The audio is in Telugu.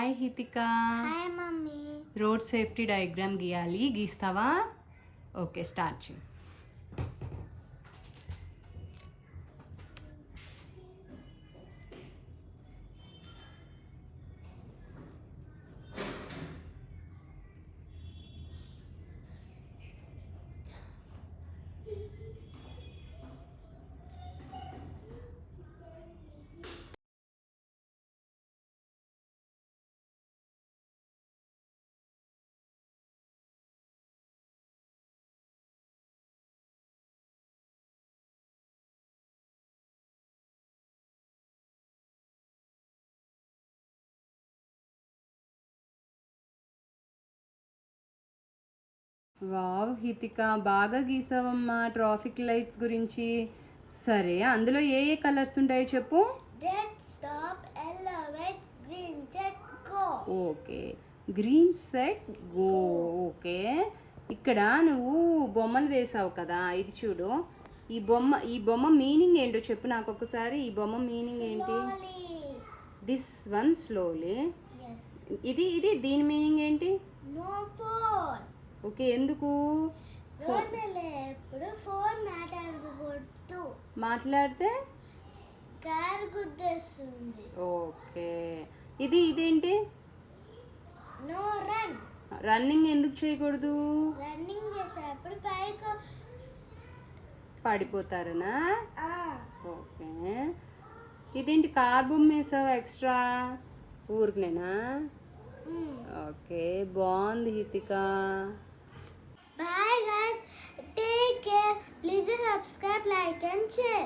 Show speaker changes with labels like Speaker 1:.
Speaker 1: Hi Hitika.
Speaker 2: Hi mummy.
Speaker 1: Road safety diagram గీయాలి, గీస్తావా? ఓకే, స్టార్ట్ చేయి. వావ్ హితిక, బాగా గీసావమ్మా ట్రాఫిక్ లైట్స్ గురించి. సరే, అందులో ఏ ఏ కలర్స్ ఉంటాయో చెప్పు.
Speaker 2: Red stop, yellow red, green set go.
Speaker 1: Okay, green set go. Okay, ఇక్కడ నువ్వు బొమ్మలు వేసావు కదా, ఇది చూడు. ఈ బొమ్మ మీనింగ్ ఏంటో చెప్పు నాకు ఒకసారి. ఈ బొమ్మ మీనింగ్ ఏంటి? This one slowly. ఇది దీని మీనింగ్ ఏంటి?
Speaker 2: No phone.
Speaker 1: ఓకే, ఎందుకు?
Speaker 2: రోడ్ మీద ఎప్పుడు ఫోన్ మాట్లాడకూడదు.
Speaker 1: మాట్లాడితే
Speaker 2: కార్ గుద్దేస్తుంది.
Speaker 1: ఓకే, ఇదేంటి?
Speaker 2: No run.
Speaker 1: రన్నింగ్ ఎందుకు చేయకూడదు?
Speaker 2: రన్నింగ్ చేసేప్పుడు పైకి
Speaker 1: పడిపోతారనా?
Speaker 2: ఓకే.
Speaker 1: ఇదేంటి కార్ బొమ్మ వేసావు ఎక్స్ట్రా? ఊరికేనా? ఓకే, బాగుంది Hitika.
Speaker 2: Bye guys, take care. Please subscribe, like and share.